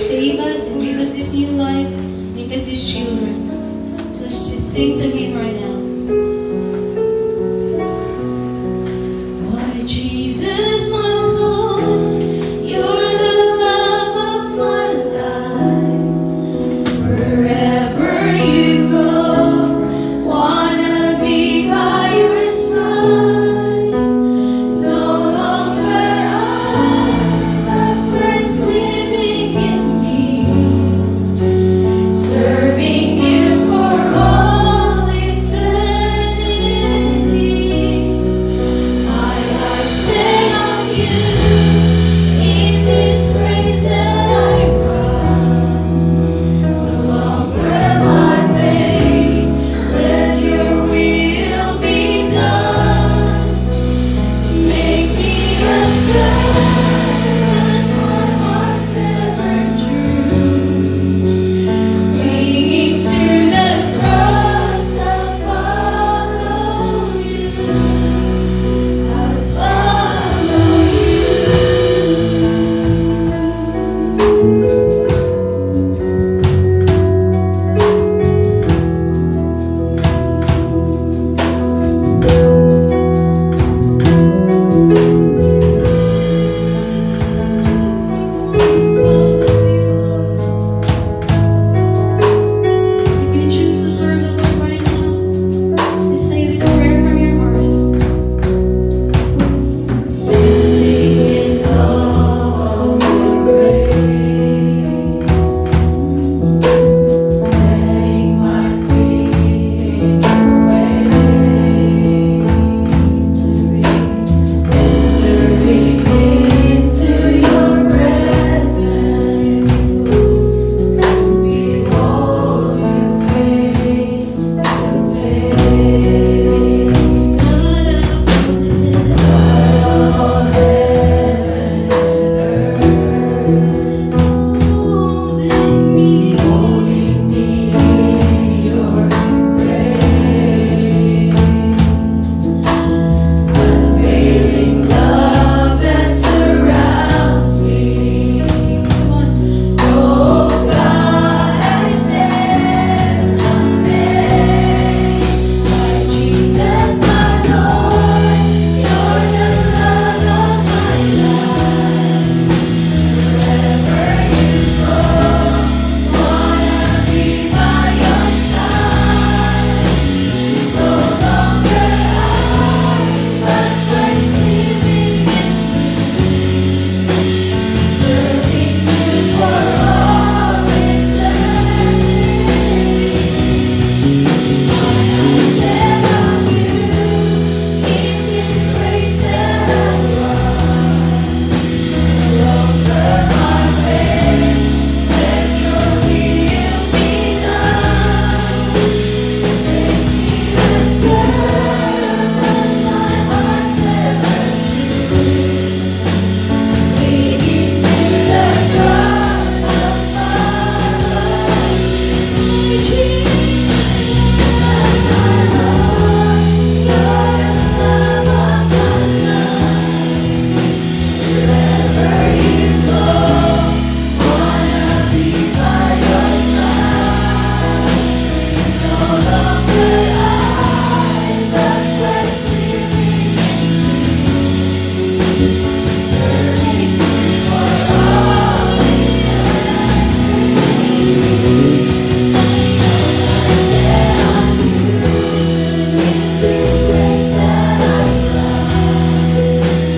save us and give us this new life, make us His children. So let's just sing to Him right now. Lord Jesus, my Lord, You're the love of my life. Wherever You go, wanna be by Your side. No longer I, but Christ living in me, serving You for all eternity. My life set on You, in this race that I run. No longer my ways, let Your will be done. Make me a servant my heart's ever true, clinging to the cross. I'll follow You, I'll follow If you choose to serve the Lord right now, just say this prayer from your heart. Standing in awe of Your grace, setting my feet in Your ways, entering into Your presence, to behold You face to face. God of all heaven and earth, holding me in Your embrace. Unfailing love that surrounds me. Oh God, I stand amazed by Jesus, my Lord. You're the love of my life. Wherever You go, wanna be by Your side. No longer I, but Christ living in me, serving You for all eternity. My eyes set on You, in this race that I run. No longer my ways, let Your will be done. Make me a servant my heart's ever true, clinging to the cross. I'll follow You, Jesus, my Lord. You're the love of my life. Wherever You go, wanna be by Your side. No longer I, but Christ living in me, serving You for all eternity. My eyes set on You, in this race that I run.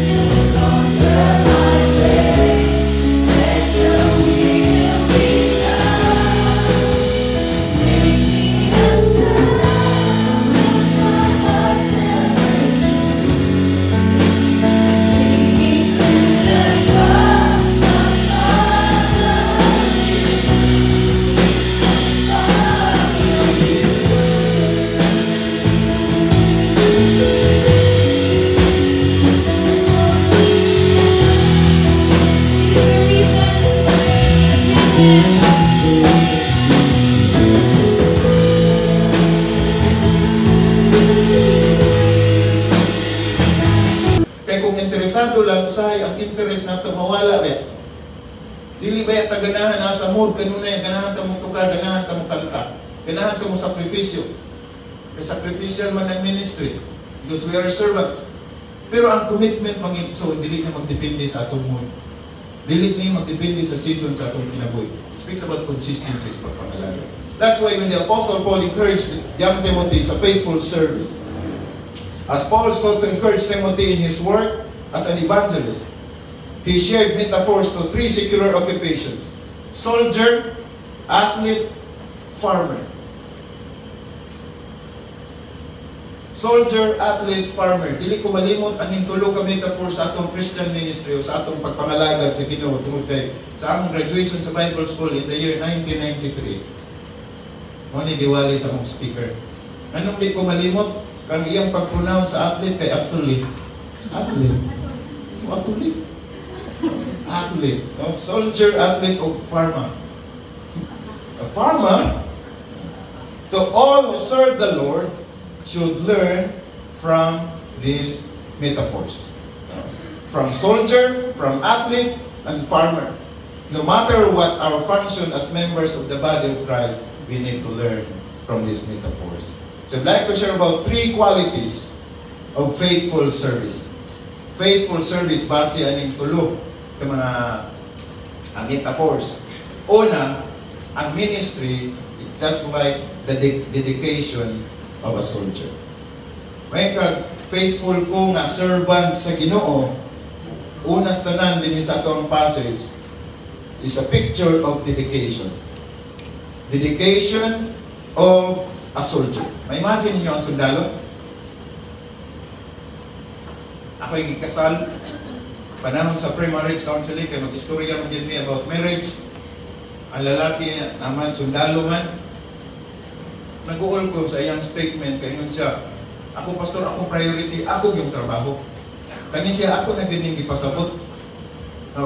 No longer my ways, let Your will be done. Make me a servant my heart's ever true, clinging to the cross. I'll follow You, He's the reason that we live. Kaya kung interesado lang usahay ang interest nato mawala ba? Dili ba yung taganahan na sa mood, kanuna yung ganahan tamong tuka, ganahan tamong kanta, ganahan tamong sakripisyo. May sacrificial man ang ministry because we are servants. Pero ang commitment so dili na magdepende sa atong mood. Dili na magdepende sa season sa atong kinabuhi. It speaks about consistency sa pagpangalaga. That's why when the Apostle Paul encouraged young Timothy sa faithful service, as Paul sought to encourage Timothy in his work as an evangelist, he shared metaphors to 3 secular occupations: soldier, athlete, farmer. Soldier, athlete, farmer. Dili ko malimot ang hintulo ka metaphor sa atong Christian ministry o sa atong pagpangalagad sa Ginoo tungod kay sa among graduation sa Bible School in the year 1993. Mo ni giwali sa akong speaker. Anong di ko malimot? Kang iyang pag-pronounce sa athlete kay athlete. Athlete. Athlete. Athlete. No? Soldier, athlete, o farmer. A farmer. So all who serve the Lord should learn from these metaphors. From soldier, from athlete, and farmer. No matter what our function as members of the body of Christ, we need to learn from these metaphors. So I'd like to share about 3 qualities of faithful service. Faithful service base aning tulo ng mga metaphors. Una, ang ministry is just like the dedication of a soldier. May faithful ko nga servant sa Ginoo, unas tanan din sa atong passage is a picture of dedication. Dedication of a soldier. May imagine niyo ang sundalo? Ako'y gikasal panahon sa pre-marriage counseling kay mag-istorya man din mi about marriage. Ang lalaki naman sundalo man. Nag-uol ko sa iyang statement kay nun siya, ako pastor, ako priority, ako yung trabaho. Kani siya, ako na din ipasabot.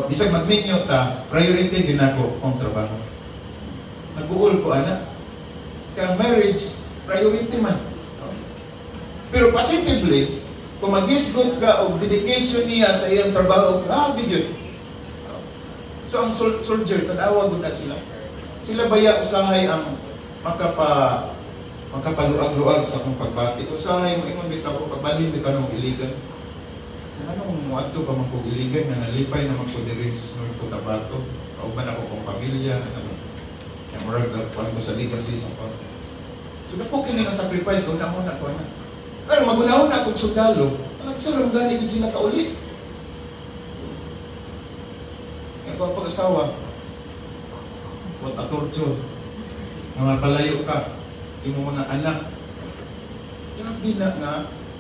Bisag magninyo ta, priority din ako ang trabaho. Nag-uol ko, anak. Kaya marriage, priority man. Pero positively, kung mag-isgot ka o dedication niya sa iyang trabaho, grabe yun. So ang soldier, tanawa gud na sila. Sila baya usahay ang makapaluag-luag sa akong pagbati. Usahay mo ingon bitaw ko pagbalhin bitaw ng iligan. Anong muadto pa man ko iligan nga nalipay naman ko diri sa North Cotabato. Kauban ako kong pamilya ano. Yang murag ko sa legacy sa pa. So dako kini nga sacrifice ko na ko ana. Pero magunahon na akong sundalo, nagsaram gani gud sila kaulit. Ang pag-asawa, what a torture. Mga palayo ka, imo mga anak. Grabe na nga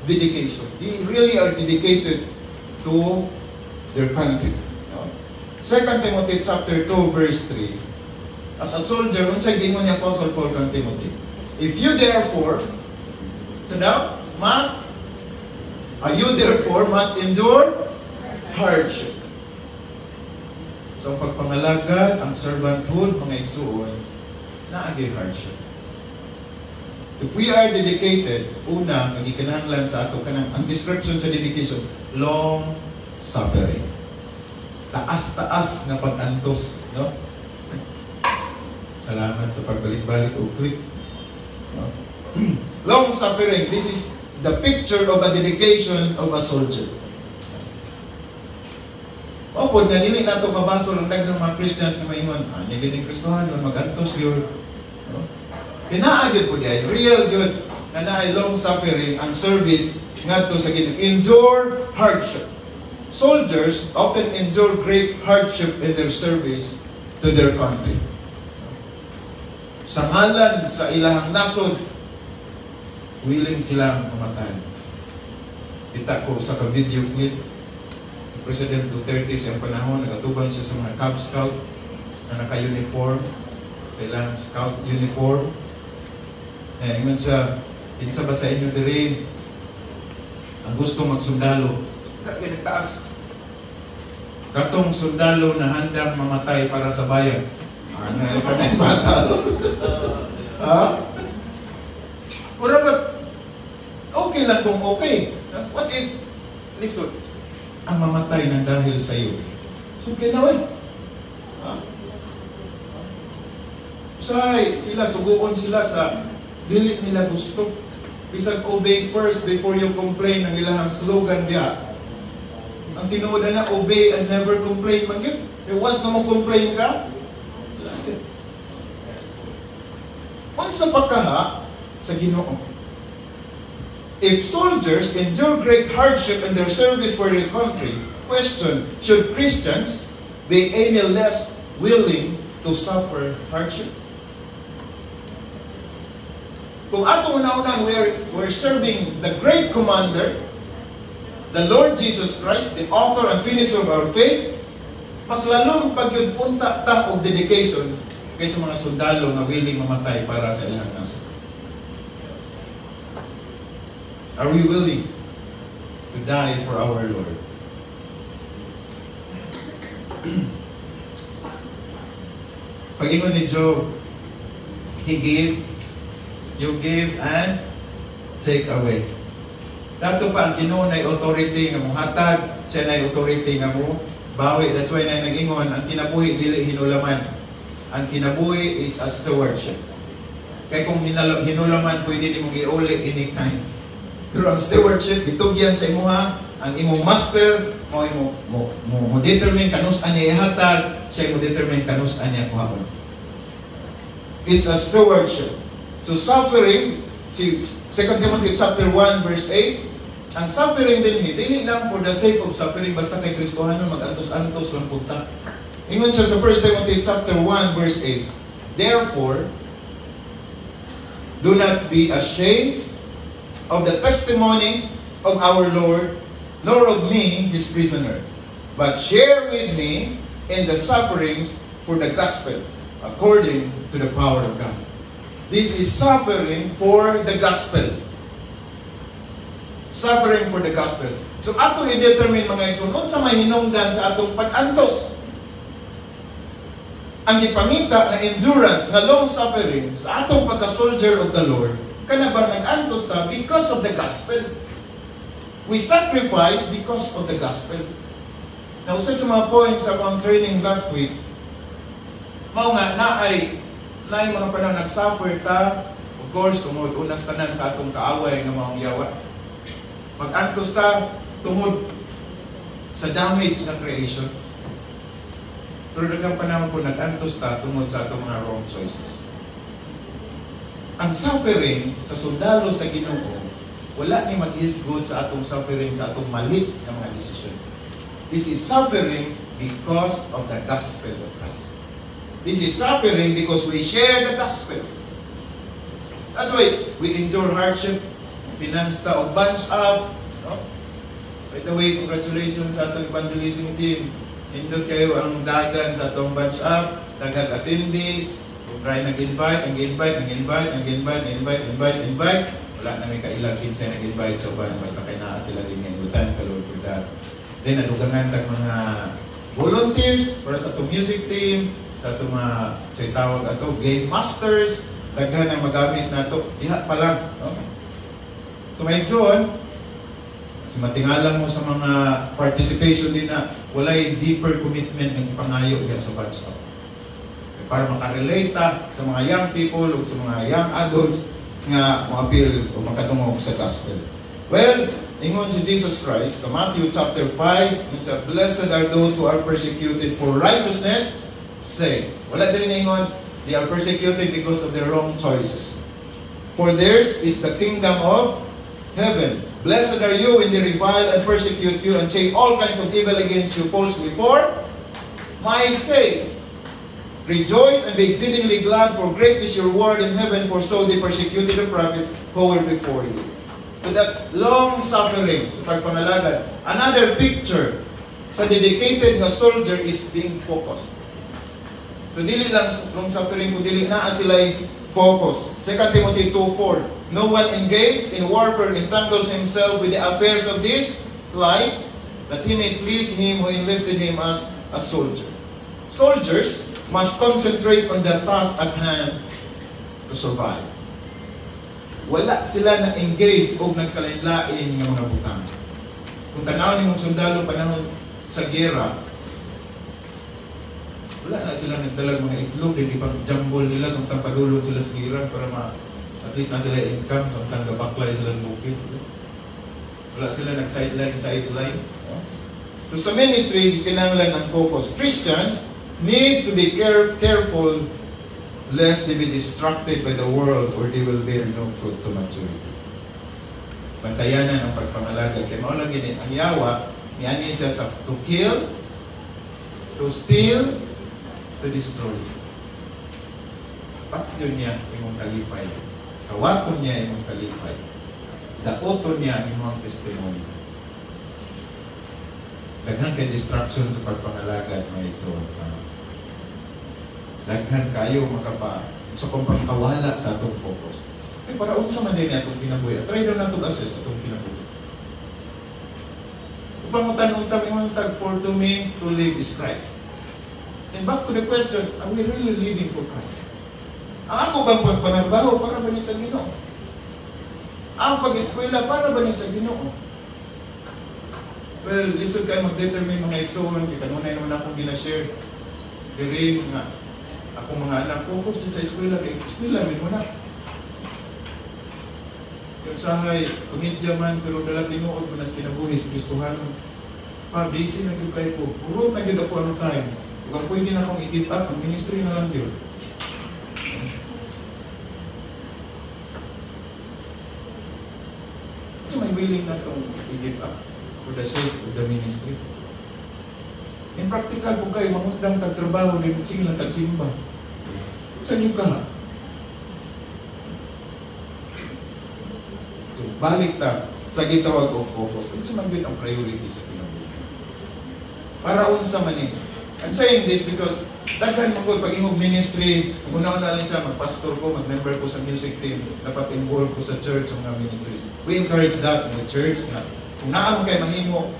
dedication. They really are dedicated to their country. 2 Timothy chapter 2 verse 3. As a soldier, unsay gingon ni Apostle Paul kang Timothy? If you therefore, so now, you therefore must endure hardship. So, ang pagpangalagad, ang servanthood, mga igsuon, naagay hardship. If we are dedicated, una, nagikinahanglan sa ato kanang ang description sa dedication, long suffering. Taas-taas na pag-antos, no? Salamat sa pagbalik-balik o click. No? Long suffering, this is the picture of a dedication of a soldier. Opo, dili na ito mabasol ang daghang mga Christians sa maingon, niya gining Kristohan, mag-antos yun. No? Pinaagid po diay, real good, na naay long suffering ang service ngadto sa Ginoo. Endure hardship. Soldiers often endure great hardship in their service to their country. Sa ngalan sa ilahang nasod, willing silang mamatay. Kita ko sa ka-video clip, President Duterte sa panahon, nagatubang siya sa mga Cub Scout na naka-uniform, kailang scout uniform. Ingon siya, kinsa ba sa inyo diri ang gusto magsundalo? Kaya nagtaas. Katong sundalo na handang mamatay para sa bayan. Ano yung panay bata? Ha? Pura ba? Okay lang kung okay. What if, listen, ang mamatay ng dahil sa iyo? So, kinawin. Ha? Usahay sila, suguon sila sa dili nila gusto. Bisag obey first before you complain ang ilahang slogan diya. Ang tinuod na obey and never complain man yun. Once na mo complain ka, once sa pagkaha sa Ginoo. If soldiers endure great hardship in their service for their country, question, should Christians be any less willing to suffer hardship? Kung atong una-unan, we're serving the great commander, the Lord Jesus Christ, the author and finisher of our faith, mas lalong pagyud-unta ta og dedication kaysa mga sundalo nga willing mamatay para sa ilang nasod. Are we willing to die for our Lord? Pag-ingon ni Job, he gave, you give, and take away. Dato pa ang Ginoo na authority nga mong hatag, siya na authority nga mo bawi. That's why na nag-ingon, ang kinabuhi dili hinulaman. Ang kinabuhi is a stewardship. Kaya kung hinulaman, pwede di mong iuli anytime. Pero ang stewardship, itugyan sa imuha, ang imong master, mo determine kanus niya ihatag, siya mo determine kanus niya kuhapon. It's a stewardship. So suffering, 2 Timothy chapter 1 verse 8, ang suffering din, hindi lang for the sake of suffering, basta kay Kristohanon mag-antos-antos lang punta. Ingon siya sa 1 Timothy chapter 1 verse 8, therefore, do not be ashamed of the testimony of our Lord, nor of me, His prisoner, but share with me in the sufferings for the gospel, according to the power of God. This is suffering for the gospel. Suffering for the gospel. So ato i-determine mga igsoon sa may hinungdan sa atong pag-antos. Ang ipangita na endurance, na long suffering sa atong pagka-soldier of the Lord, kana ba nag-antos ta because of the gospel. We sacrifice because of the gospel. Now, sa mga points sa mga training last week, mao nga na ay mga panahon nag-suffer ta, of course, tungod unas tanan sa atong kaaway nga mga yawa. Mag-antos ta tungod sa damage na creation. Pero daghang panahon po nag-antos ta tungod sa atong mga wrong choices. Ang suffering sa sundalo sa Ginoo, wala ni mag-isgod sa atong suffering sa atong mali na mga desisyon. This is suffering because of the gospel of Christ. This is suffering because we share the gospel. That's why we endure hardship, finance ta o bunch up. No? By the way, congratulations sa atong evangelism team. Indot kayo ang dagan sa atong bunch up, daghang attendees, try nag-invite. Wala na may kailang kinsay nag-invite sa uban, basta kay naa sila din yung butan, kalor for that. Then, nadugangan tag mga volunteers para sa itong music team, sa itong mga, sa tawag ato, game masters, daghan ang magamit na ito, diha pa lang. No? So, may igsoon, matingala mo sa mga participation din na walay deeper commitment ng ipangayo diya sa batch up. Para makarelate sa mga young people o sa mga young adults nga mo-appeal o makatungog sa gospel. Well, ingon si Jesus Christ sa Matthew chapter 5, it's a blessed are those who are persecuted for righteousness' sake. Wala din ingon, they are persecuted because of their wrong choices. For theirs is the kingdom of heaven. Blessed are you when they revile and persecute you and say all kinds of evil against you falsely for my sake. Rejoice and be exceedingly glad, for great is your reward in heaven, for so they persecuted the prophets who were before you. So that's long suffering sa pagpangalagan. Another picture sa dedicated na soldier is being focused. So dili lang long suffering kung dili naa sila'y focus. 2 Timothy 2:4, no one engaged in warfare entangles himself with the affairs of this life, that he may please him who enlisted him as a soldier. Soldiers must concentrate on the task at hand to survive. Wala sila na engage o nagkalain-lain ng mga butang. Kung tanaw ni mong sundalo panahon sa gera, Wala na sila nagdalag mga itlog, hindi pang jumble nila, samtang padulod sila sa giran para at least na sila income, samtang gabaklay sila sa bukid. Wala sila nag-sideline. So sa ministry, kinahanglan ng focus. Christians need to be careful lest they be distracted by the world or they will bear no fruit to maturity. Bantayanan ang pagpangalaga. Kaya maulagi din, ang yawa, niyan siya sa to kill, to steal, to destroy. Patyon niya imong kalipay. Kawaton niya imong kalipay. Daoton niya imong testimony. Daghan kay distraction sa pagpangalaga at mga igsoon. Daghan kayo makapa sa pagpangkawala sa atong focus. Para unsa man din atong kinabuhi. Try doon natin assess atong kinabuhi. Upang utan-utan imong tag for to me to live is Christ. And back to the question, are we really living for Christ? Ang ako bang pagpanarbaho para ba niya sa Ginoo? Ang pag-eskwela para ba niya sa Ginoo? Well, lisod kayo mag-determine mga igsoon, kaya kanunay naman akong ginashare. Kaya nga, akong mga anak, focus din sa eskwela, kaya eskwela, min mo na. Yung sahay, pangidya man, pero dala tinuod mo na sa kinabuhi, sa Kristuhan. Busy na yung kayo ko. Puro na yun ako ang time. Kung pwede na akong i-give up, ang ministry na lang yun. So may willing na itong i-give up for the sake of the ministry. In practical, kung kayo mangundang tagtrabaho, sige lang tagsimba. Saan yung ka? So balik ta sa gitawag o focus. Kung saan man ang priority sa kinabuhi. Para unsa man I'm saying this because daghan mo ko pag imong ministry, una-una lang siya, mag-pastor ko, mag-member ko sa music team, dapat involve ko sa church, sa mga ministries. We encourage that in the church na kung naamang kayo mahimo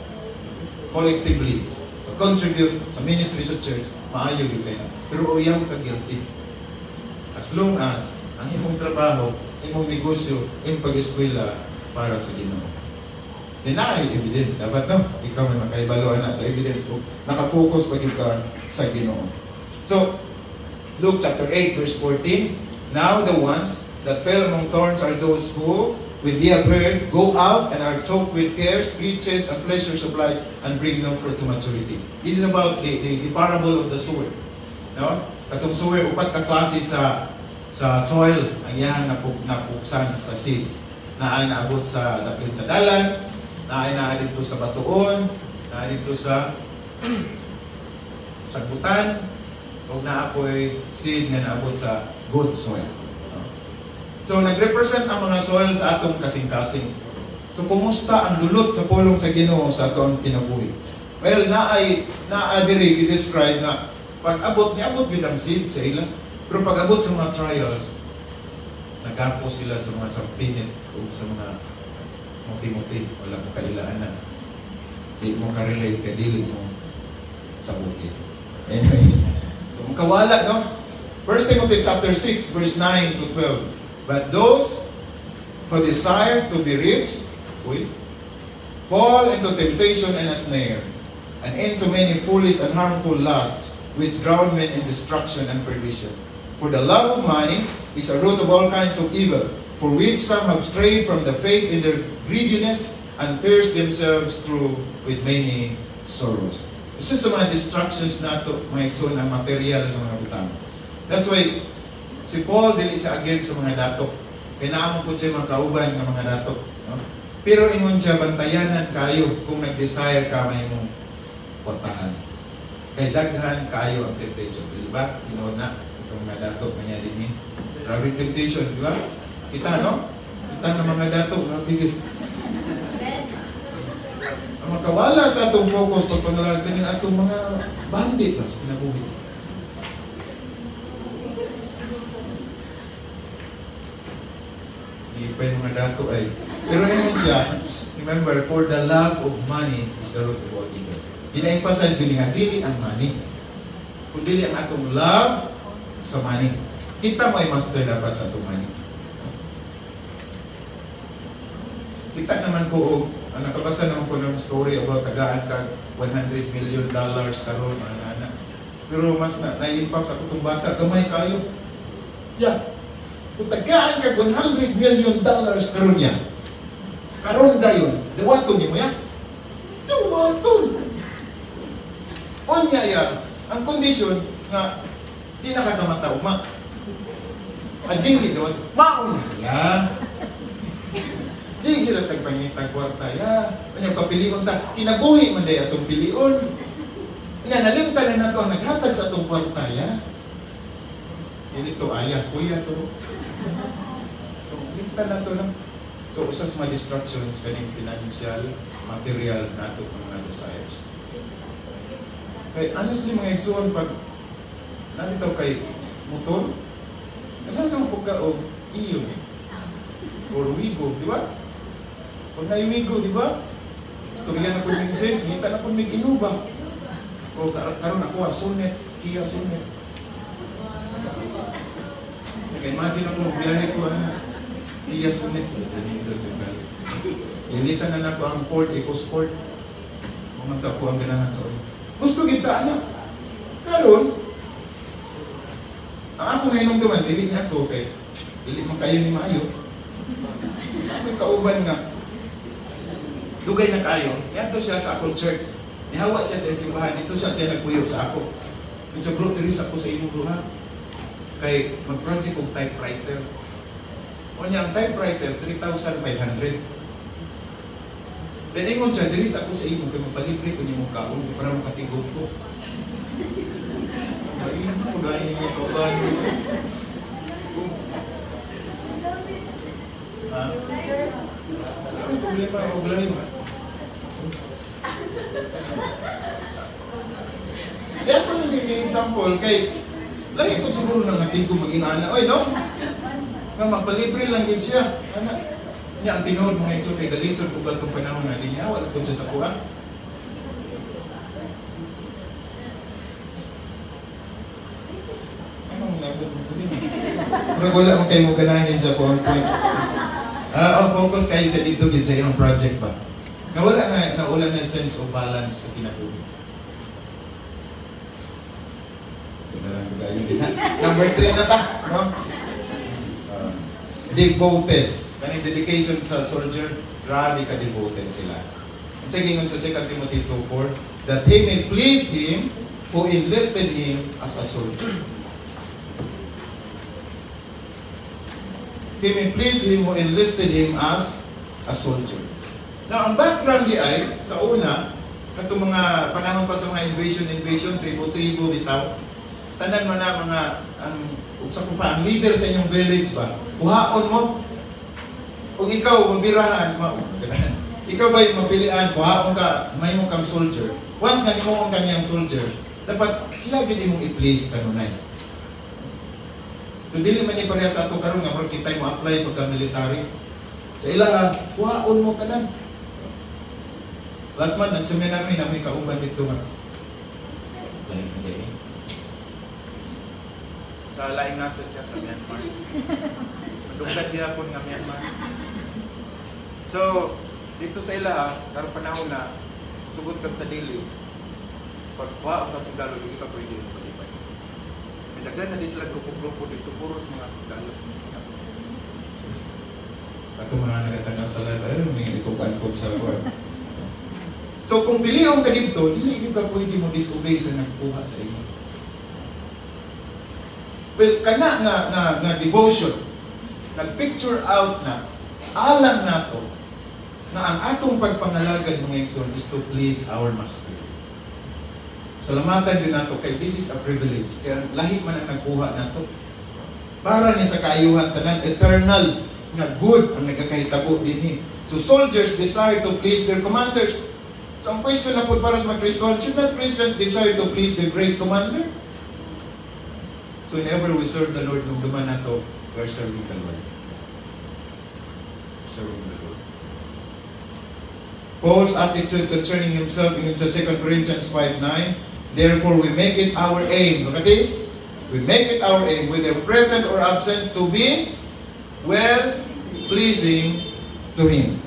collectively, contribute sa ministry sa church, maayo yun kayo. Pero uyang ka guilty. As long as ang imong trabaho, imong negosyo, imong pag-eskwela para sa Ginoo. Then na evidence, dapat no? Ikaw may makaibaluan na sa evidence kung nakafocus pa ka sa Ginoo. So, Luke chapter 8 verse 14, now the ones that fell among thorns are those who, when they have heard, go out and are choked with cares, riches, and pleasures of life, and bring no fruit to maturity. This is about the parable of the sower. No? Katong sower, upat ka klase sa soil, ang iyang napuksan sa seeds. Na ay naabot sa dapit sa dalan, na ay dito sa batuon, na dito sa sagbutan, o naapoy seed nga naabot sa good soil. So, nag-represent ang mga soil sa atong kasing-kasing. So, kumusta ang lulot sa pulong sa Ginoo sa atong kinabuhi? Well, naadiri i-describe nga, pag-abot, niabot yun ang seed sa ilang. Pero pag-abot sa mga trials, nagapo sila sa mga sampinit o sa mga muti-muti, wala mo kailaanan. Di mo ka-relate, kadili mo sa bukid. Anyway, so makawala, no? 1 Timothy chapter 6, verse 9 to 12. But those who desire to be rich, fall into temptation and a snare, and into many foolish and harmful lusts, which drown men in destruction and perdition. For the love of money is a root of all kinds of evil, for which some have strayed from the faith in their greediness and pierced themselves through with many sorrows. Isa sa mga distractions nato, mga igsoon, ang material ng mga butang. That's why, si Paul dili siya against sa mga datok. Kailangan po siya mga kauban ng mga datok. No? Pero ingon siya, bantayanan kayo kung nag-desire ka may mong portahan. Kay daghan kayo ang temptation. Di ba? Tinood na itong mga datok kanya din niya. Grabe temptation, di ba? Kita, no? Kita ng mga datok. Grabe din. Ang makawala sa atong focus o panalagin atong mga bandit ba sa pinabuhi. Ipa yung mga dato ay. Pero yun siya, remember, for the love of money is the root of all evil. Ina-emphasize din nga, dili ang money. Kung dili ang atong love sa money. Kita mo ay master dapat sa atong money. Kita naman ko, nakabasa naman ko ng story about tagaan ka $100 million karon mga anak. Pero mas na-impact sa kutong bata, gamay kayo. Yeah. Kung tagaan ka $100 million karon niya, karon dayon, dawaton niyo mo yan? Dawaton! O niya yan, ang kondisyon nga, di nakakamata uma. Ading dawaton, mauna yan. Sige lang tagpangitag kwarta ya. Kanya papilion ta, kinabuhi man day atong pilion. Nalimtan na nato ang naghatag sa atong kwarta ya. Dito aya kuya to. Limtan na to lang. So usas mga distractions kaning financial, material nato mga desires. Kay honestly mga igsoon pag nandito kay motor, ano po ka og iyo or wigo, di ba? Pag naiwigo, di ba? Istorya na po ng James, ngita na po may inuba. O karon ako, Sonet, Kia Sonet. Naka-imagine ako, biyahe ko, Kia Sonet. Ilisan na ako ang Ford EcoSport. Kumanta po ang ganahan sa oil. Gusto kita, karon, ang ako ngayon duman, dili na ako, kay dili mo kayo ni Mayo. Ako'y kauban nga, dugay na kayo, yato siya sa akong church. Nihawa siya sa simbahan, dito siya nagpuyo sa ako. Minsan bro, tiris ako sa inyong luha. Kay mag-project kong typewriter. O niya, ang typewriter, 3,500. Then ingon siya, tiris ako sa inyong, kaya magpalibre ko niyo mong kaon, para makatigod ko. Ayun ako, gano'n niya kauban. Ha? Ano problema? Problema. Kaya po yung example, kay lagi ko siguro nang ating ko maging ana. Oy, no? Nga magpalibre lang yun siya. Anak. Niya, ang tinood mga itso kay dalisod ko ba itong panahon na din niya? Wala po siya sa kuha. Anong nabot mo ko din? Pero wala mo kayo mo ganahin sa PowerPoint. Focus kayo sa dito din sa iyong project ba? Nawala na sense of balance sa kinabuhi. Number 3 na ta, no? Devoted. Kaning dedication sa soldier, grabe ka devoted sila. Sa gingon sa 2 Timothy 2:4, that he may please him who enlisted him as a soldier. He may please him who enlisted him as a soldier. Now, ang background di ay, sa una, katong mga panahon pa sa mga invasion, tribo-tribo, bitaw, tanan man na mga, sa ang leader sa inyong village ba, kuhaon mo, kung ikaw mabirahan, ikaw ba'y mapilian, kuhaon ka, may mo kang soldier. Once na imo kang kanyang soldier, dapat sila gini mong i-place kanunay. Kung dili man ipareha sa ato karon nga kita mo apply pagka-military. Sa ila, kuhaon mo tanan. Last month, nag-seminar na may kauban dito nga. Sa laing nasod siya sa Myanmar. Madugtad niya po nga Myanmar. So, dito sa ila, karong panahon na, sugod kag sa dili, pag kuha ka sundalo, hindi ka pwede yung palipay. May dagan na di sila grupo-grupo dito, puros mga sundalo. Kato mga nagatagang sa live, ayun, may itukan ko sa world. So kung piliyon ka dito, dili ka pwede mo disobey sa nagkuha sa iyo. Well, kana nga devotion, nag-picture out na, alam na to, na ang atong pagpangalagad mga igsoon is to please our Master. Salamatan din nato kay this is a privilege. Kaya lahi man ang nagkuha nato. Para ni sa kaayuhan tanan eternal nga good ang nagkakahitabo dinhi. So soldiers desire to please their commanders. So ang question na po para sa mga Christian, should not Christians desire to please their great commander? So whenever we serve the Lord, nung duman na to, we are serving the Lord. Serving the Lord. Paul's attitude concerning himself in 2 Corinthians 5:9, therefore we make it our aim. Look at this. We make it our aim, whether present or absent, to be well-pleasing to Him.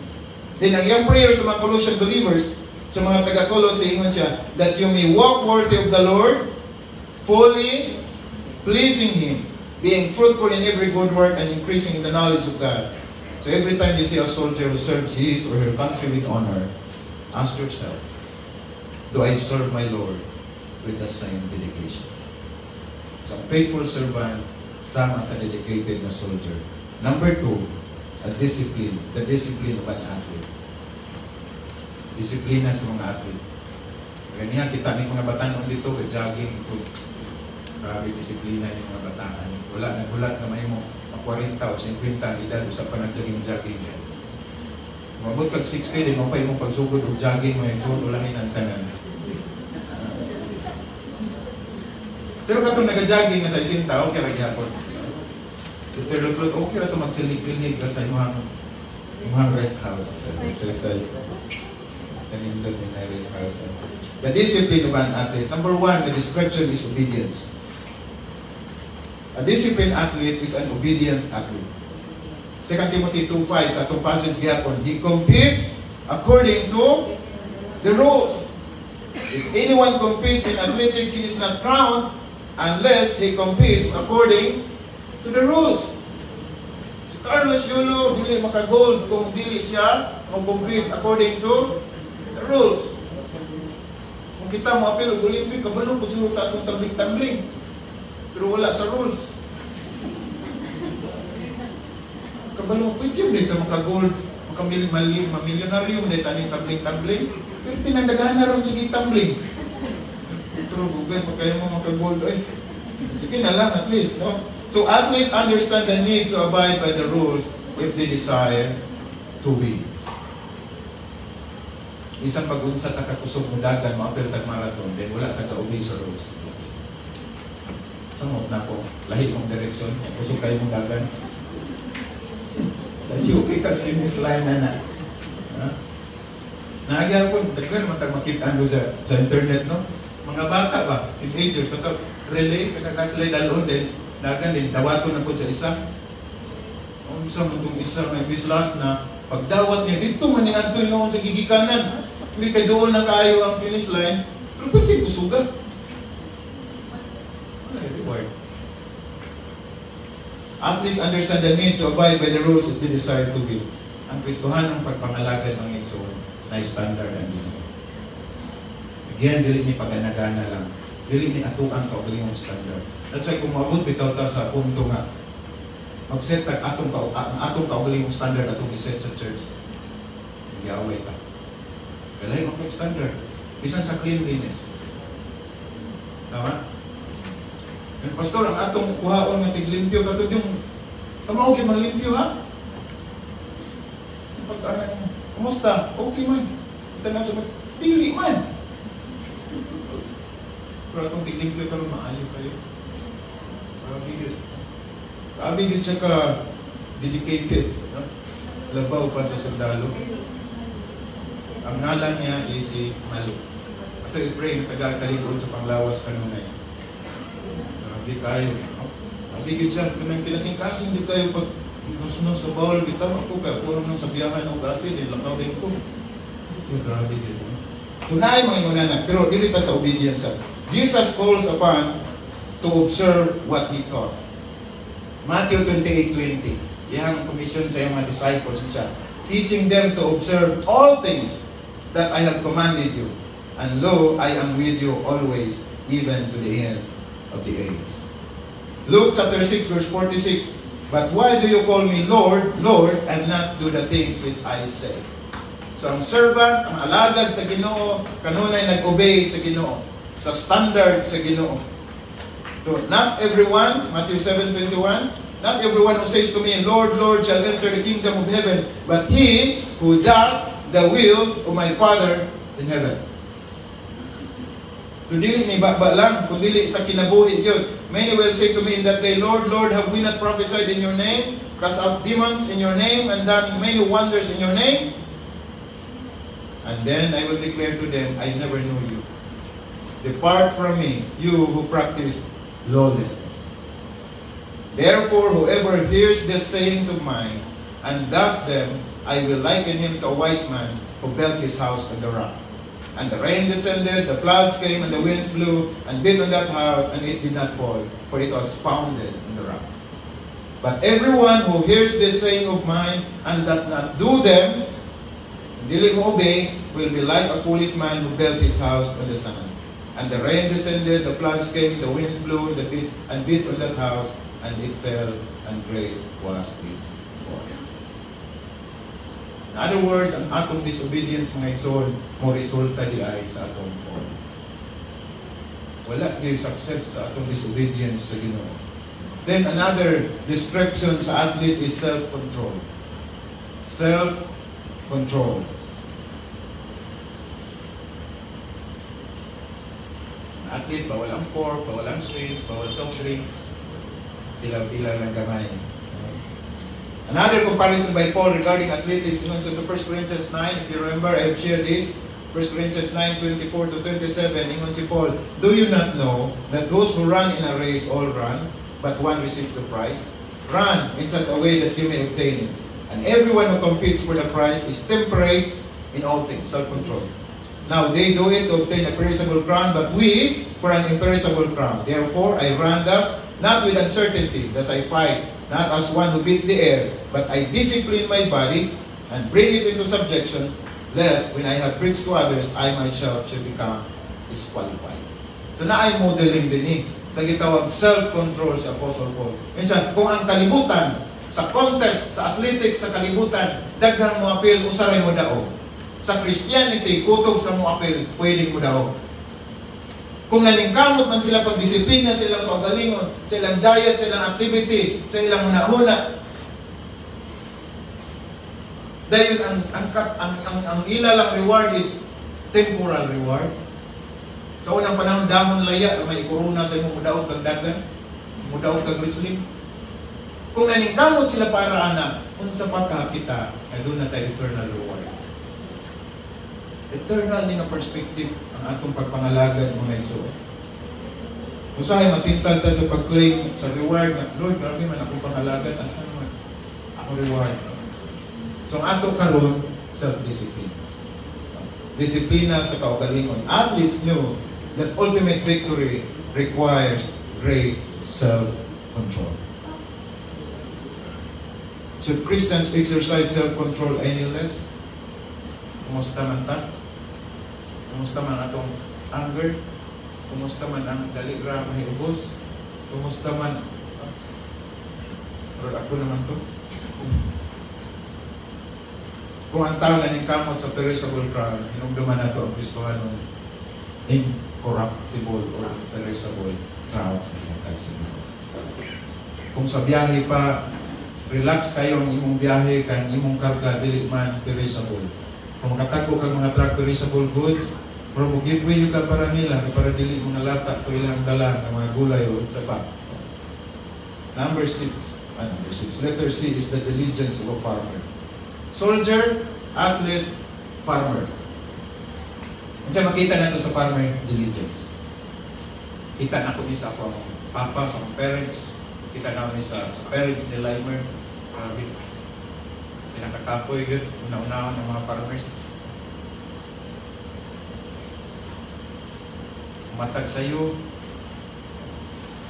Then ang iyang prayer sa mga Colossian believers, sa mga taga-Colos, ingon siya, that you may walk worthy of the Lord, fully pleasing Him, being fruitful in every good work and increasing in the knowledge of God. So every time you see a soldier who serves his or her country with honor, ask yourself, do I serve my Lord with the same dedication? So ang faithful servant, sama sa dedicated na soldier. Number 2, a discipline, the discipline of an athlete. Disiplina sa mga athlete. Ganyan, kita ni mga batanon dito, jogging ito. Grabe disiplina yung mga bataan. Wala, nagulat na may mo 40 o 50 edad, usap pa nag-jogging yan. Mabot kag 60, di mo pa yung pagsugod o jogging mo yung sugod, ulahin ang tanan. Pero katong nag-jogging na sa isinta, okay ra gyapon. Sister Lutlot, okay ra to magsilig-silig at sa imong rest house, exercise. Kanindot yung rest house. The discipline of an athlete. Number 1, the description is obedience. A disciplined athlete is an obedient athlete. 2 Timothy 2:5 sa atong passage gyapon, he competes according to the rules. If anyone competes in athletics, he is not crowned unless he competes according to the rules. Si Carlos Yulo dili maka-gold kung dili siya mag-compete according to the rules. Kung kita mo apil og Olympic, kabalo pag suruta atong tabling-tabling. Pero wala sa rules. Kabalo, pwede yun dito maka-gold, mamilyonaryo, dito aning tabling-tabling. Pero tinandagahan na rin sige tumbling. Pero bugay, pag kayo mo maka-gold, ay, sige na lang at least, no? So athletes understand the need to abide by the rules if they desire to win. Isang pag-unsa takakusog mo dagan, maapil tag-marathon, then wala taga-obey sa rules. Samot na ko, lahi mong direksyon, kusog kayo mong dagan. Layo kay kasi finish line na. Naagyan po, daghan matag-makita sa internet, no? Mga bata ba, teenagers, katap, relay, kakasilay dalon din, dagan din, dawato na po sa isa. Ang isa mo itong isa na bislas na, pagdawat niya, dito maninganto yung sa gigikanan. Hindi kay doon na kayo ang finish line, pero pwede kusuga. Reward. Athletes understand the need to abide by the rules if they desire to win. Ang Kristohan ang pagpangalagad ng Igsoon na standard ang Ginoo. Again, dili ni paganagana lang. Dili ni atuang kaugalingong standard. That's why kung maabot bitaw ta sa punto nga mag-set tag atong kaugalingong standard atong i-set sa church. Giyaway ta. Kalay mo standard. Bisan sa cleanliness. Tama? And pastor, ang atong kuhaon nga tiglimpyo katod yung kamao gyud maglimpyo ha. Pagkaanan mo, kumusta? Okay man. Tanaw sa dili man. Pero atong tiglimpyo karon maayo kayo. Grabe yun siya ka dedicated. No? Labaw pa sa sundalo. Ang ngalan niya is si Malo. Ato i-pray na taga-kaligod sa panglawas kanunay. Di kayo. Abigid siya, kanang kinasing-kasing di kayo pag nusunod sa bawal, bitaw ako ka, puro nang sabiyahan o kasi, din lakaw din ko. So, grabe din. So, naay mga yunanan, pero dili ta sa obedience. Jesus calls upon to observe what He taught. Matthew 28:20, yang commission sa iyang mga disciples siya, teaching them to observe all things that I have commanded you. And lo, I am with you always, even to the end of the age. Luke chapter 6 verse 46, but why do you call me Lord, Lord, and not do the things which I say? So ang servant, ang alagad sa Ginoo, kanunay nag-obey sa Ginoo, sa standard sa Ginoo. So not everyone, Matthew 7:21, not everyone who says to me, Lord, Lord, shall enter the kingdom of heaven, but he who does the will of my Father in heaven. So dili ni baba lang, kung dili sa kinabuhi yun. Many will say to me in that day, Lord, Lord, have we not prophesied in your name, cast out demons in your name, and done many wonders in your name? And then I will declare to them, I never knew you. Depart from me, you who practice lawlessness. Therefore, whoever hears the sayings of mine and does them, I will liken him to a wise man who built his house on the rock. And the rain descended, the floods came, and the winds blew, and beat on that house, and it did not fall, for it was founded in the rock. But everyone who hears this saying of mine, and does not do them, and didn't obey, will be like a foolish man who built his house on the sand. And the rain descended, the floods came, the winds blew, and beat on that house, and it fell, and great was its fall. In other words, ang atong disobedience mga igsoon, mo resulta di ay sa atong fall. Wala di success sa atong disobedience sa Ginoo. Then another description sa athlete is self-control. Self-control. Athlete, bawal ang pork, bawal ang sweets, bawal soft drinks, dilaw-dilaw lang gamay. Another comparison by Paul regarding athletics, sa 1 Corinthians 9, if you remember, I have shared this, 1 Corinthians 9, 24 to 27, ingon si Paul, do you not know that those who run in a race all run, but one receives the prize? Run in such a way that you may obtain it. And everyone who competes for the prize is temperate in all things, self-control. Now, they do it to obtain a perishable crown, but we for an imperishable crown. Therefore, I run thus, not with uncertainty, thus I fight, not as one who beats the air, but I discipline my body and bring it into subjection, lest when I have preached to others, I myself should become disqualified. So na ay modeling din sa gitawag self-control sa Apostle Paul. Minsan, kung ang kalibutan, sa contest, sa athletics, sa kalibutan, daghang mo apil, usaray mo daog. Sa Christianity, kutob sa mo apil, pwedeng mo daog. Kung naningkamot man sila pagdisiplina, sa ilang kaugalingon, sa ilang diet, sa ilang activity, sa ilang huna-huna, dahil ang ilalang reward is temporal reward. Sa unang panahon, dahon laya, may ikuruna sa imong mudaog kag dagan, mudaog kag wrestling. Kung naningkamot sila para anak, unsa pa ka kita, ay doon na tayo eternal reward. Eternal ni nga perspective ang atong pagpangalagad mga igsoon. Usahay matintag ta sa pag-claim sa reward na, Lord, grabe man akong pangalagad, asa naman ako reward. So ang atong karon, self-discipline. Disiplina sa kaugalingon. Athletes knew that ultimate victory requires great self-control. Should Christians exercise self-control any less? Kumusta man ta? Kumusta man atong anger? Kumusta man ang daligra mahiubos? Kumusta man? Pero ako naman to. Kung ang tao na ningkamot sa perishable crown, hinumduman na ito ang Kristohanong incorruptible or perishable crown. Kung sa biyahe pa, relax kayo ang imong biyahe, kang imong karga, dili man perishable. Kung makatago kang mga truck perishable goods, pero mag-giveaway yung ka para nila, para dili mga lata o ilang dala ng mga gulay o sa pa. Number 6. Letter C is the diligence of a farmer. Soldier, athlete, farmer. Kung saan makita na ito sa farmer, diligence. Kita na ko ni sa akong papa, sa akong parents. Kita na ko ni sa parents ni Limer. Pinakakapoy yun, una-una ng mga farmers. Matag sa'yo.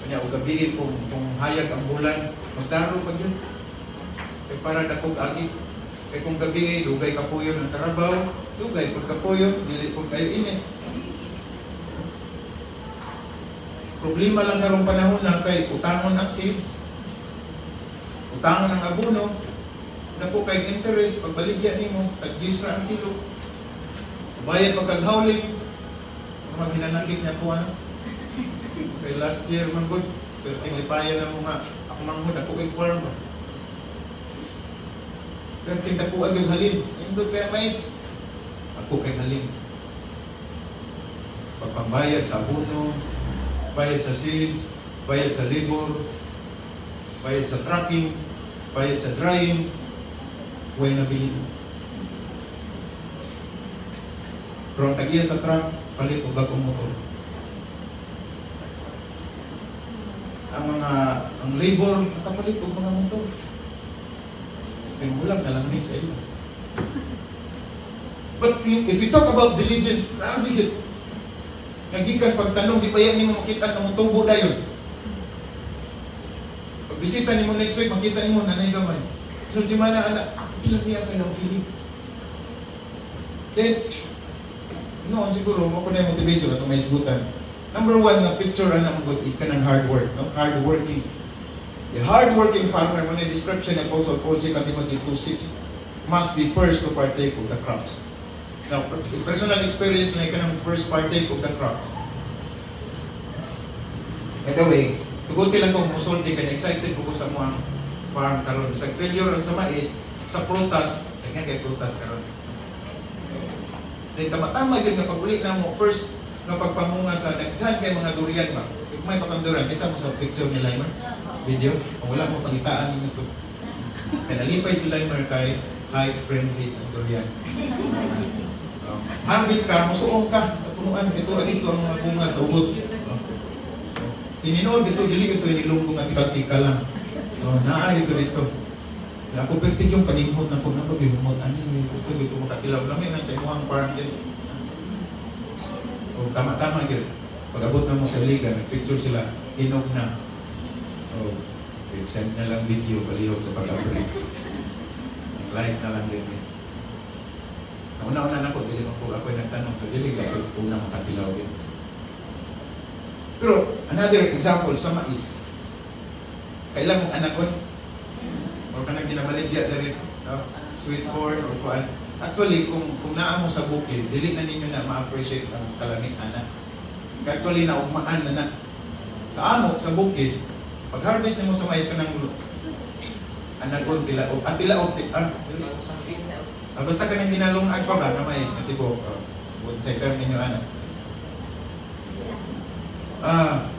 Kanya, o gabi kung hayag ang bulan, magdaro pa yun. Kaya para dakog agi. Kaya kung gabi, dugay kapuyo ng karabaw, dugay pag kapuyo, dili po kayo init. Problema lang karong panahon na kay utangon ang seeds, utangon ang abono, na po kay interest, pagbaligyan nimo, tag-gisra ang kilo. Bayad pagkaghawling, mga hinanakit niya po ano. Kay last year, manggod, pero tinglipayan ang mga, ako manggod, ako kay farm. Pero tinta po yung halin, indod kaya mais, ako kay halin. Pagpambayad sa abono, bayad sa seeds, bayad sa labor, bayad sa trucking, bayad sa drying, huwag nabilin. Pero ang tagiya sa truck, palit o bagong motor. Ang labor, nakapalit o mga motor. Pinulang na lang din sa iyo. But if we talk about diligence, grabe yun. Nagikan pagtanong, di pa yan mo makita na mutubo na yun. Pagbisita ni mo next week, makita ni mo, nanay gamay. So, si mana, anak, ilang niya kayang feeling. Then, noon siguro, mo na yung motivation na itong may isgutan. Number one, na picture na ka ng hard work, no? Hard working. The hard-working farmer, when the description of Apostle Paul, 2 Timothy 2:6, must be first to partake of the crops. Now, personal experience na ikanang first partake of the crops. By the way, tuguti lang kung musulti ka, excited ko sa mga farm karon. Sa failure ang sa mais, sa prutas, kaya kay prutas karon. Then tama-tama yun nga pag-uli na mo, first, no pagpamunga sa daghan kay mga durian ba? May pakanduran, kita mo sa picture ni Limer? Video? Kung wala mo pagitaan ninyo ito. Kaya nalipay si Limer kay height-friendly ang durian. Harvest ka, musuong ka sa punuan. Ito ang mga bunga sa ubos. Tininood ito, dili ito inilunggong at tika-tika lang. Naay ito dito. Ako pertig yung panimot na kung napag-imot. Ano yung sabi ko makatilaw namin ang sa imuhang farm din. O tama-tama yun. Pag-abot na mo sa liga, nag-picture sila, inog na. Oh, send na lang video, balihog sa pag-abreak. Like na lang din. Una-una na ko, dili mo po ako'y nagtanong sa dili, ako unang makatilaw din. Pero, another example, sa mais. Kailan mong anakon? O ka nang ginabaligya na rin, no? Sweet corn, o kuan. Actually, kung naa mo sa bukid, dili na ninyo na ma-appreciate ang kalamig anak. Actually, naugmaan na na. Sa amo, sa bukid, pag-harvest mo sa mais ka ng anagon, tilaog. Basta ka nang ginalungag pa ba na mais, na tipo, sa term ninyo, anak.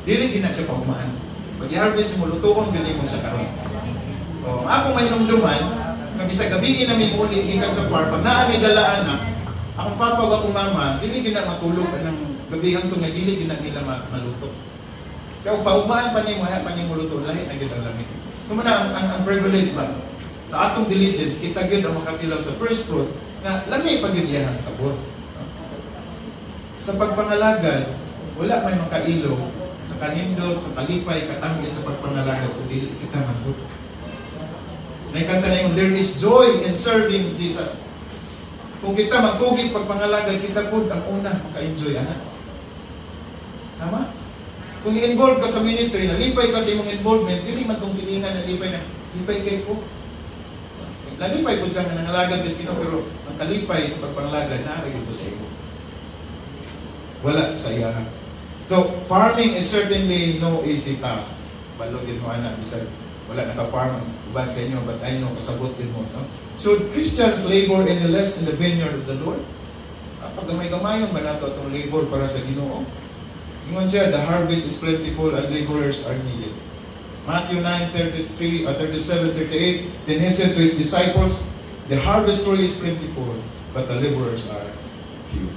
Dili gina siya paumaan. Pag-harvest mo, lutuon, dili mo sa karon. Ako may nungduman, kabisa gabiin na may muli, ikan sa farm, pag naami dalaan na, akong papag akong mama, dili gina matulog ng gabihan to nga, dili gina nila maluto. Kaya paumaan pa ni mo luto, lahi na kita lamig. Kumana, ang privilege ba? Sa atong diligence, kita gyud ang makatilaw sa first fruit na lami pag-iyahan sa sabor. Sa pagpangalagad, wala may makailo sa kanindot, sa kalipay, katanggi sa pagpangalagad kung dili kita manhut. Naikanta na yung, there is joy in serving Jesus. Kung kita magkugis pagpangalagad, kita po ang una maka-enjoy, anak. Tama? Kung i-involve ka sa ministry, nalipay ka sa imong involvement, dili man tong silingan na lipay kay ko. Nalipay po siya nga nangalagad Destino, pero ang kalipay sa pagpangalagad, naari ito sa iyo. Wala sa iya. So, farming is certainly no easy task. Balogin mo anak, bisag wala naka-farm uban sa inyo, but I know, kasabot din mo. No? Should Christians labor any less in the vineyard of the Lord? Pag gamay-gamayong ba nato itong labor para sa Ginoo? Ingon siya, the harvest is plentiful and laborers are needed. Matthew 9:37, 38, then he said to his disciples, the harvest truly is plentiful, but the laborers are few.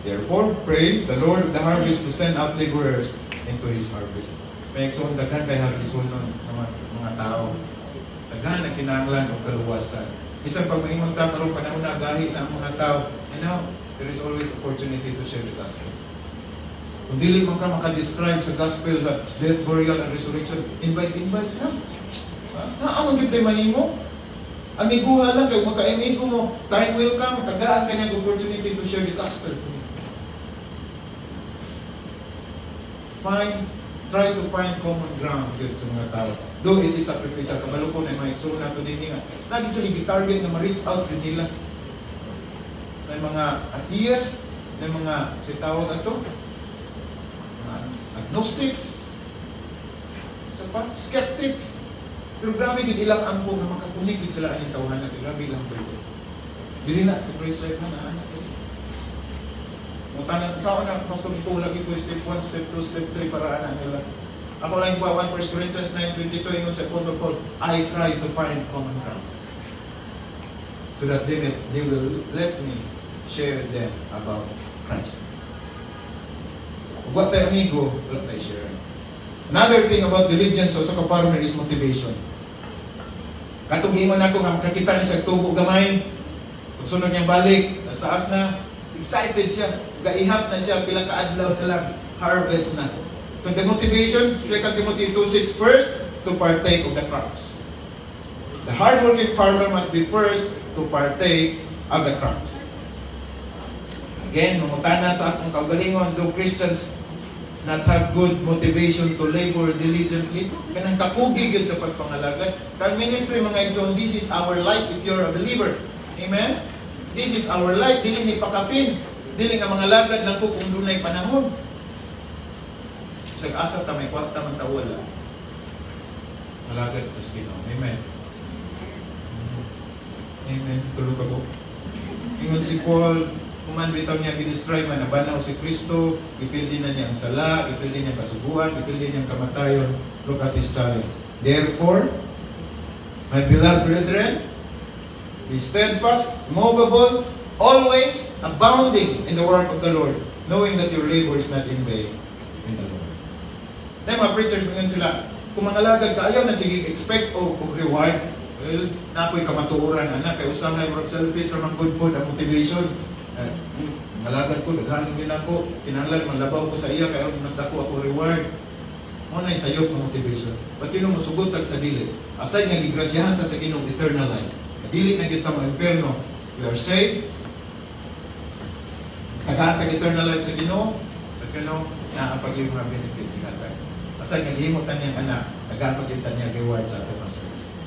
Therefore, pray the Lord of the harvest to send out laborers into his harvest. May ekson, daghan kay harveston nun ng mga tao. Daghan na kinahanglan o kaluwasan. Isang pag maingon ta karong panahon na gahi na ang mga tao, and now, there is always opportunity to share the gospel. Kung dili man ka makadescribe sa gospel, the death, burial, and resurrection, invite na. Naamang yun tayo mahimo. Amiguha lang, kaya maka-amigo mo, time will come, tagaan ka niyang opportunity to share the gospel. Try to find common ground yun sa mga tao. Though it is sacrificial, kabalo ko na mga iksuro nato din nga. Lagi sa target na ma-reach out yun nila. May mga atheist, may mga, sitawag ato, agnostics, skeptics. Pero grabe din ilang angkong na makapunig din sila aning tawhanan. Grabe ilang po ito. Dili na sa praise life na anak. Mutanan, saan na pastor ito, lagi ko step 1, step 2, step 3 para anak nila. Ako lang po, 1 Corinthians 9:22, ingon sa Apostle Paul, I try to find common ground. So that they will let me share them about Christ. What tayo amigo, wala tayo share. Another thing about diligence o sa ka-farmer is motivation. Katong ingon ako nga makakita ni sa tubo gamay, Pagsunod niya balik, taas na, excited siya, gaihap na siya, pila kaadlaw na lang, harvest na. So the motivation, 2 Timothy 2:6, first, to partake of the crops. The hardworking farmer must be first to partake of the crops. Again, mamutanan sa atong kaugalingon, do Christians not have good motivation to labor diligently? Kanang kapugi yun sa pagpangalagad. Kang ministry mga igsoon, this is our life if you're a believer. Amen? This is our life. Dili ni pakapin. Dili nga mga lagad lang ko kung dunay panahon. Sag-asa ta may kwarta man tawala. Malagad tas Ginoo. Amen. Amen. Tulog ako. Ingon si Paul, kuman bitaw niya gidescribe man nabanaw si Kristo, ipildi na niya ang sala, ipildi niya ang kasuguan, ipildi niya ang kamatayon. Look at his challenge. Therefore, my beloved brethren, be steadfast, immovable, always abounding in the work of the Lord, knowing that your labor is not in vain in the Lord. Na mga preachers, mga sila, kung mga lagad ka, ayaw na sige, expect o reward. Well, napoy kamatuoran, anak, kay usahay, marag selfish, ramang good po, ang motivation. Malagad ko, daghanin din ako, kinahanglan, malabaw ko sa iya, kaya mas dako ako reward. Mo na sayop ang motivation. But yun mo sugotag sa dili. Asay nga gigrasyahan ta sa Ginoo eternal life. Dili na kita mo imperno. We are saved. Naghatag eternal life sa Ginoo. At naapag yung mga benefits sa katag. Asay nga gihimo niyang anak, naghatag yung niyang reward sa atong service.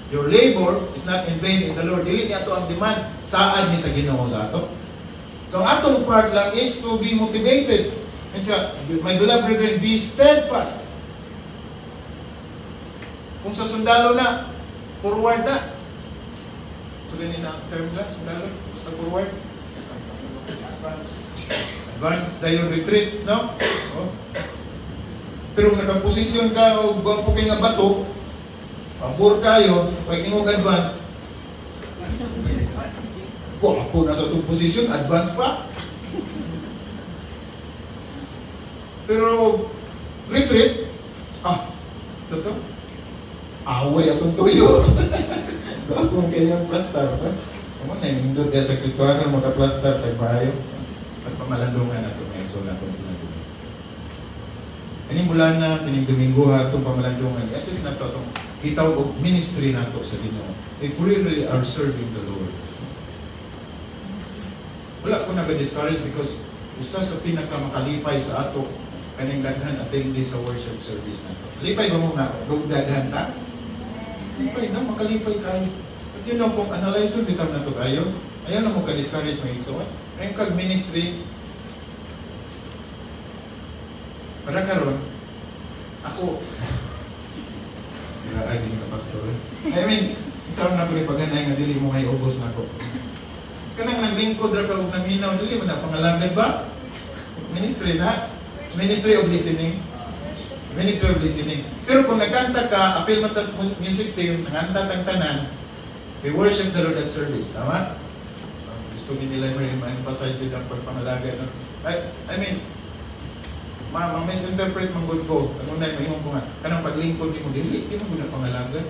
Your labor is not in vain in the Lord. Dili niya ito ang demand. Saan ni sa Ginoo sa ato? So ang atong part lang is to be motivated. And so, my beloved brethren, be steadfast. Kung sa sundalo na, forward na. So ganyan na ang term na, sundalo. Basta forward. Advance, tayo retreat, no? Oh. Pero kung nakaposisyon ka o guwapo kayo nga bato, pabor kayo, huwag ingog advance. Guwapo na sa itong posisyon, advance pa. Pero retreat, totoo? Away atong tuyo. Kung kanyang plastar, kung na nindot sa Kristohanon, magka-plastar, tagpahayo. At pamalandungan nato ngayon, so natin pinagulong. Kaning mula na, kining Dominguha, itong pamalandungan, assist na ito, itong itawag o ministry nato sa Ginoo. If we really are serving the Lord. Wala ko nag-discourage because usa sa pinakamakalipay sa ato kaning daghan attendee sa worship service nato. Lipay ba mo nga? Daghan ta? Lipay na, makalipay kayo. At yun know, kung analyze yung bitang na ito kayo, ayaw na mo ka-discourage mga igsoon. Ngayon kag-ministry, para karon, ako, kailangan din ka pastor. I mean, saan na ko ni paghanay nga dili mo ngay ubos na ko. Kanang naglingkod ra ka og naminaw, dili mo na pangalagad ba? Ministry na. Ministry of listening. Ministry of listening. Pero kung nagkanta ka, apil matas music team, nanganta tang tanan, we worship the Lord at service. Tama? Gusto nila ma-emphasize din ang pagpangalaga. No? I mean, ma-misinterpret mong good ko. Ano na, mahimong ko nga, kanang paglingkod ni mo, di mo na pangalaga.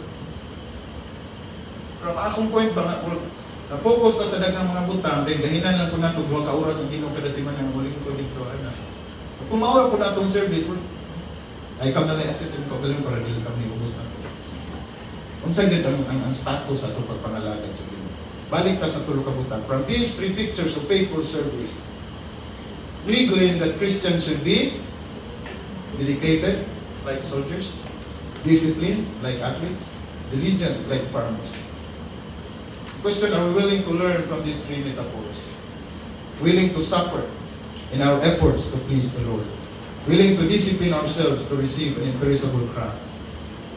Pero akong point ba nga, na-focus ka sa daghang mga butang, dahil gahinan lang ko na ito, 2 ka oras ang ginong-kadasiman ng lingkod dito. Kung maura po na itong service, ay ikaw na lang assistant ko galing para dili kami ubos na ito. Unsay gid ang status sa itong pagpangalagan sa Ginoo. Balik ta sa tulo ka butang. From these 3 pictures of faithful service, we glean that Christians should be dedicated like soldiers, disciplined like athletes, diligent like farmers. Question, are we willing to learn from these 3 metaphors? Willing to suffer in our efforts to please the Lord. Willing to discipline ourselves to receive an imperishable crown.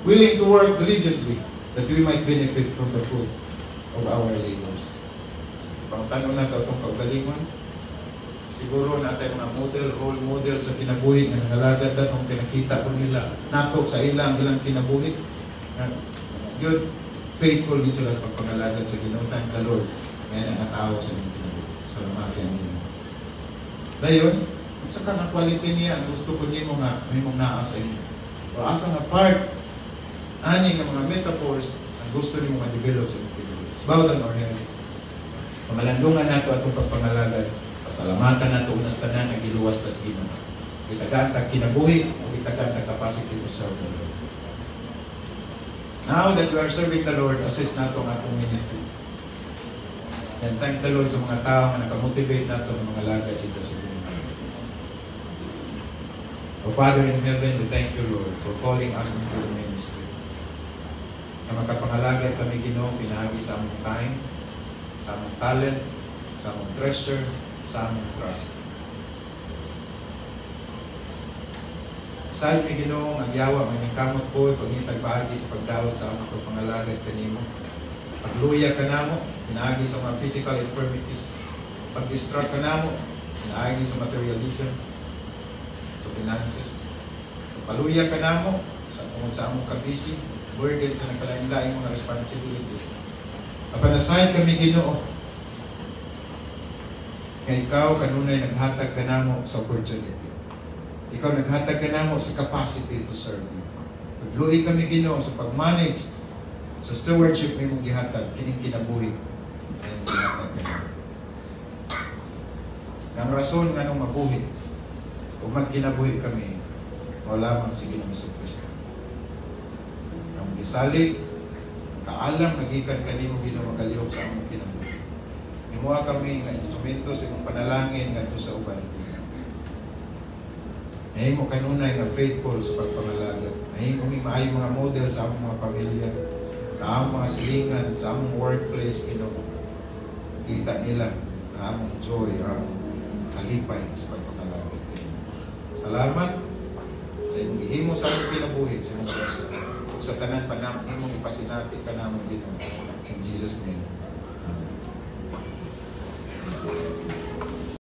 Willing to work diligently that we might benefit from the fruit of our labors. Pangtanong na ito itong paggalingon. Siguro natin mga model, role model sa kinabuhi na nangalagad na itong pinakita ko nila nato sa ilang kinabuhi. Good, faithful din sila sa pagpangalagad sa Ginoo. Thank the Lord. Ngayon ang tao sa inyong kinabuhi. Salamatan ang Ginoo. Dayon, sa ka na quality niya, gusto ko niya nga, may mong naasa inyo. O asa nga part, ani nga mga metaphors, ang gusto niyo ma-develop sa inyong Bow down our heads. Pamalandungan nato atong pagpangalagad. Pasalamatan nato unas tanan nga giluwas tas Ginoo. Itagatag kinabuhi o itagatag capacity to serve the Lord. Now that we are serving the Lord, assist nato ang atong ministry. And thank the Lord sa mga tao nga nakamotivate nato ng mga lagad dito sa Ginoo. O Father in heaven, we thank you, Lord, for calling us into the ministry. Na magkapangalagad kami, Ginoo, pinahagi sa among time, sa among talent, sa among treasure, sa among trust. Aside mi Ginoo ang yawa manikamot po pagitag bahagi sa pagdawat sa among pagpangalagad kanimo. Pagluya kanamo, pinahagi sa mga physical infirmities. Pag-distract kanamo, pinahagi sa materialism, sa finances. Pagpaluya kanamo sa among kabisi, burden sa nagkalain-laing mga responsibilities. Kapanasay kami Ginoo. Nga ikaw kanunay naghatag kanamo sa opportunity. Ikaw naghatag kanamo sa capacity to serve you. Pagluoy kami Ginoo sa pag-manage sa stewardship may mong gihatag kining kinabuhi sa iyong gihatag kanamo. Ang rason nga nung mabuhi o magkinabuhi kami o lamang sa Ginoong Jesucristo. Ang gisalig, kaalam, nagikan kanimo Ginoo magalihok sa among kinabuhi. Himuha kami nga instrumento sa imong panalangin ngadto sa uban. Nahimo kanunay nga faithful sa pagpangalagad. Nahimo mi maayo mga model sa among mga pamilya, sa among mga silingan, sa among workplace Ginoo. Kita nila ang among joy, among kalipay sa pagpangalagad. Salamat sa imong gihimo sa among kinabuhi sa imong grasya. Sa tanan pa namon imong ipasinati kanamon Ginoo. In Jesus' name.